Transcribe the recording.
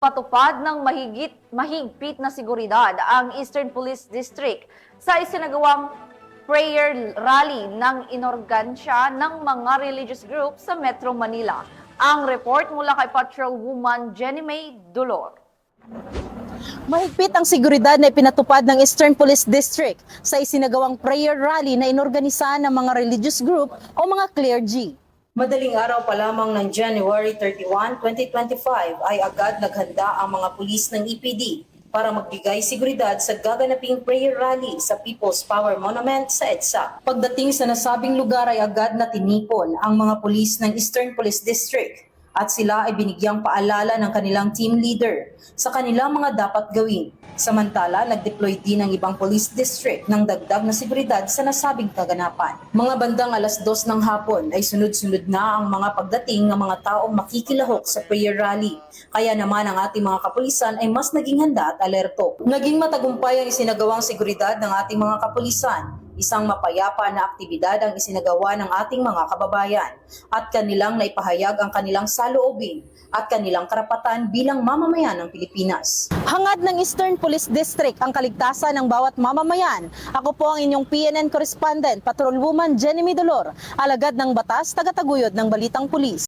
Patupad ng mahigpit na seguridad ang Eastern Police District sa isinagawang prayer rally ng inorgansya ng mga religious group sa Metro Manila. Ang report mula kay Patrolwoman Jenny May Dolor. Mahigpit ang seguridad na ipinatupad ng Eastern Police District sa isinagawang prayer rally na inorganisa ng mga religious group o mga clergy. Madaling araw pa lamang ng January 31, 2025 ay agad naghanda ang mga pulis ng EPD para magbigay seguridad sa gaganaping prayer rally sa People's Power Monument sa EDSA. Pagdating sa nasabing lugar ay agad na tinipon ang mga pulis ng Eastern Police District at sila ay binigyang paalala ng kanilang team leader sa kanilang mga dapat gawin. Samantala, nag-deploy din ang ibang police district ng dagdag na seguridad sa nasabing kaganapan. Mga bandang 2:00 ng hapon ay sunod-sunod na ang mga pagdating ng mga taong makikilahok sa prayer rally. Kaya naman ang ating mga kapulisan ay mas naging handa at alerto. Naging matagumpay ang isinagawang seguridad ng ating mga kapulisan. Isang mapayapa na aktibidad ang isinagawa ng ating mga kababayan at kanilang naipahayag ang kanilang saloobin at kanilang karapatan bilang mamamayan ng Pilipinas. Hangad ng Eastern Police District ang kaligtasan ng bawat mamamayan. Ako po ang inyong PNN correspondent, Patrolwoman Jenny May Dolor, alagad ng batas, tagataguyod ng Balitang Pulis.